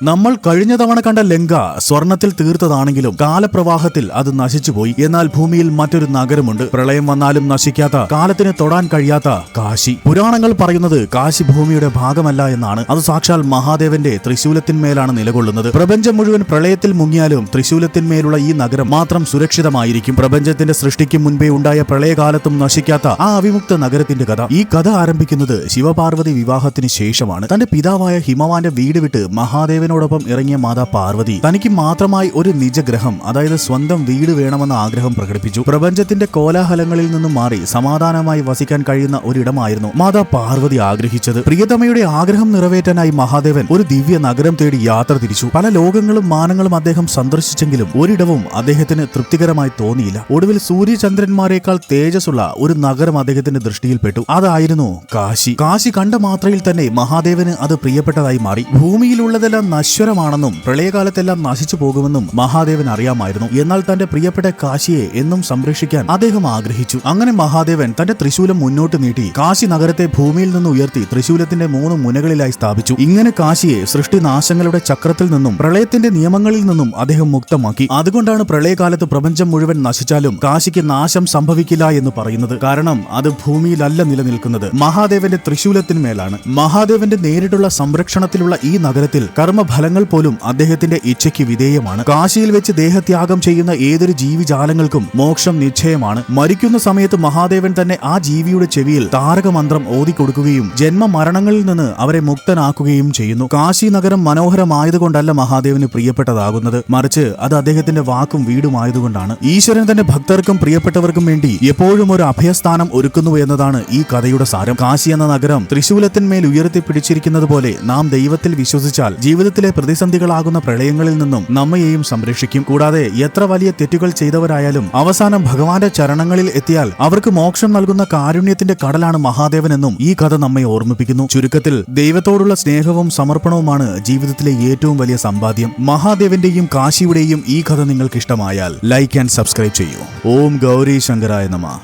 നമ്മൾ കഴിഞ്ഞ തവണ കണ്ട ലങ്ക സ്വർണത്തിൽ തീർത്തതാണെങ്കിലും കാലപ്രവാഹത്തിൽ അത് നശിച്ചുപോയി. എന്നാൽ ഭൂമിയിൽ മറ്റൊരു നഗരമുണ്ട്. പ്രളയം വന്നാലും നശിക്കാത്ത, കാലത്തിന് തൊടാൻ കഴിയാത്ത കാശി. പുരാണങ്ങൾ പറയുന്നത് കാശി ഭൂമിയുടെ ഭാഗമല്ല എന്നാണ്. അത് സാക്ഷാൽ മഹാദേവന്റെ ത്രിശൂലത്തിന്മേലാണ് നിലകൊള്ളുന്നത്. പ്രപഞ്ചം മുഴുവൻ പ്രളയത്തിൽ മുങ്ങിയാലും ത്രിശൂലത്തിന്മേലുള്ള ഈ നഗരം മാത്രം സുരക്ഷിതമായിരിക്കും. പ്രപഞ്ചത്തിന്റെ സൃഷ്ടിക്ക് മുൻപേ ഉണ്ടായ പ്രളയകാലത്തും നശിക്കാത്ത ആ അവിമുക്ത നഗരത്തിന്റെ കഥ. ഈ കഥ ആരംഭിക്കുന്നത് ശിവപാർവതി വിവാഹത്തിന് ശേഷമാണ്. തന്റെ പിതാവായ ഹിമവാന്റെ വീട് വിട്ട് മഹാദേവനോടൊപ്പം ഇറങ്ങിയ മാതാ പാർവതി തനിക്ക് മാത്രമായി ഒരു നിജഗ്രഹം, അതായത് സ്വന്തം വീട് വേണമെന്ന ആഗ്രഹം പ്രകടിപ്പിച്ചു. പ്രപഞ്ചത്തിന്റെ കോലാഹലങ്ങളിൽ നിന്നും മാറി സമാധാനമായി വസിക്കാൻ കഴിയുന്ന ഒരിടമായിരുന്നു മാതാ പാർവതി ആഗ്രഹിച്ചത്. പ്രിയതമയുടെ ആഗ്രഹം നിറവേറ്റാനായി മഹാദേവൻ ഒരു ദിവ്യ നഗരം തേടി യാത്ര തിരിച്ചു. പല ലോകങ്ങളും മാനങ്ങളും അദ്ദേഹം സന്ദർശിച്ചെങ്കിലും ഒരിടവും അദ്ദേഹത്തിന് തൃപ്തികരമായി തോന്നിയില്ല. ഒടുവിൽ സൂര്യചന്ദ്രന്മാരെക്കാൾ തേജസ്സുള്ള ഒരു നഗരം അദ്ദേഹത്തിന്റെ ദൃഷ്ടിയിൽപ്പെട്ടു. അതായിരുന്നു കാശി. കാശി കണ്ട മാത്രയിൽ തന്നെ മഹാദേവന് അത് പ്രിയപ്പെട്ടതായി മാറി. ഭൂമിയിലുള്ളതെല്ലാം നശ്വരമാണെന്നും പ്രളയകാലത്തെല്ലാം നശിച്ചു പോകുമെന്നും മഹാദേവൻ അറിയാമായിരുന്നു. എന്നാൽ തന്റെ പ്രിയപ്പെട്ട കാശിയെ എന്നും സംരക്ഷിക്കാൻ അദ്ദേഹം ആഗ്രഹിച്ചു. അങ്ങനെ മഹാദേവൻ തന്റെ ത്രിശൂലം മുന്നോട്ട് നീട്ടി കാശി നഗരത്തെ ഭൂമിയിൽ നിന്ന് ഉയർത്തി ത്രിശൂലത്തിന്റെ 3 മുനകളിലായി സ്ഥാപിച്ചു. ഇങ്ങനെ കാശിയെ സൃഷ്ടിനാശങ്ങളുടെ ചക്രത്തിൽ നിന്നും പ്രളയത്തിന്റെ നിയമങ്ങളിൽ നിന്നും അദ്ദേഹം മുക്തമാക്കി. അതുകൊണ്ടാണ് പ്രളയകാലത്ത് പ്രപഞ്ചം മുഴുവൻ നശിച്ചാലും കാശിക്ക് നാശം സംഭവിക്കില്ല എന്ന് പറയുന്നത്. കാരണം അത് ഭൂമിയിലല്ല നിലനിൽക്കുന്നത്, മഹാദേവന്റെ ത്രിശൂലത്തിന്മേലാണ്. മഹാദേവന്റെ നേരിട്ടുള്ള സംരക്ഷണത്തിലുള്ള ഈ നഗരത്തിൽ കർമ്മഫലങ്ങൾ പോലും അദ്ദേഹത്തിന്റെ ഇച്ഛയ്ക്ക് വിധേയമാണ്. കാശിയിൽ വെച്ച് ദേഹത്യാഗം ചെയ്യുന്ന ഏതൊരു ജീവിജാലങ്ങൾക്കും മോക്ഷം നിശ്ചയമാണ്. മരിക്കുന്ന സമയത്ത് മഹാദേവൻ തന്നെ ആ ജീവിയുടെ ചെവിയിൽ താരകമന്ത്രം ഓതിക്കൊടുക്കുകയും ജന്മമരണങ്ങളിൽ നിന്ന് അവരെ മുക്തനാക്കുകയും ചെയ്യുന്നു. കാശി നഗരം മനോഹരമായതുകൊണ്ടല്ല മഹാദേവന് പ്രിയപ്പെട്ടതാകുന്നത്, മറിച്ച് അത് അദ്ദേഹത്തിന്റെ വാക്കും വീടുമായതുകൊണ്ടാണ്. ഈശ്വരൻ തന്റെ ഭക്തർക്കും പ്രിയപ്പെട്ടവർക്കും വേണ്ടി എപ്പോഴും ഒരു അഭയസ്ഥാനം ഒരുക്കുന്നു എന്നതാണ് ഈ കഥയുടെ സാരം. കാശി എന്ന നഗരം ത്രിശൂലത്തിന്മേൽ ഉയർത്തിപ്പിടിച്ചിരിക്കുന്നത് പോലെ നാം ദൈവത്തിൽ വിശ്വസിച്ചാൽ ജീവിതത്തിലെ പ്രതിസന്ധികളാകുന്ന പ്രളയങ്ങളിൽ നിന്നും നമ്മയെയും സംരക്ഷിക്കും. കൂടാതെ എത്ര വലിയ തെറ്റുകൾ ചെയ്തവരായാലും അവസാനം ഭഗവാന്റെ ചരണങ്ങളിൽ എത്തിയാൽ അവർക്ക് മോക്ഷം നൽകുന്ന കാരുണ്യത്തിന്റെ കടലാണ് മഹാദേവനെന്നും ഈ കഥ നമ്മെ ഓർമ്മിപ്പിക്കുന്നു. ചുരുക്കത്തിൽ ദൈവത്തോടുള്ള സ്നേഹവും സമർപ്പണവുമാണ് ജീവിതത്തിലെ ഏറ്റവും വലിയ സമ്പാദ്യം. മഹാദേവന്റെയും കാശിയുടെയും ഈ കഥ നിങ്ങൾക്ക് ഇഷ്ടമായാൽ ലൈക്ക് ആൻഡ് സബ്സ്ക്രൈബ് ചെയ്യൂ. ഓം ഗൗരി ശങ്കരായ നമഃ.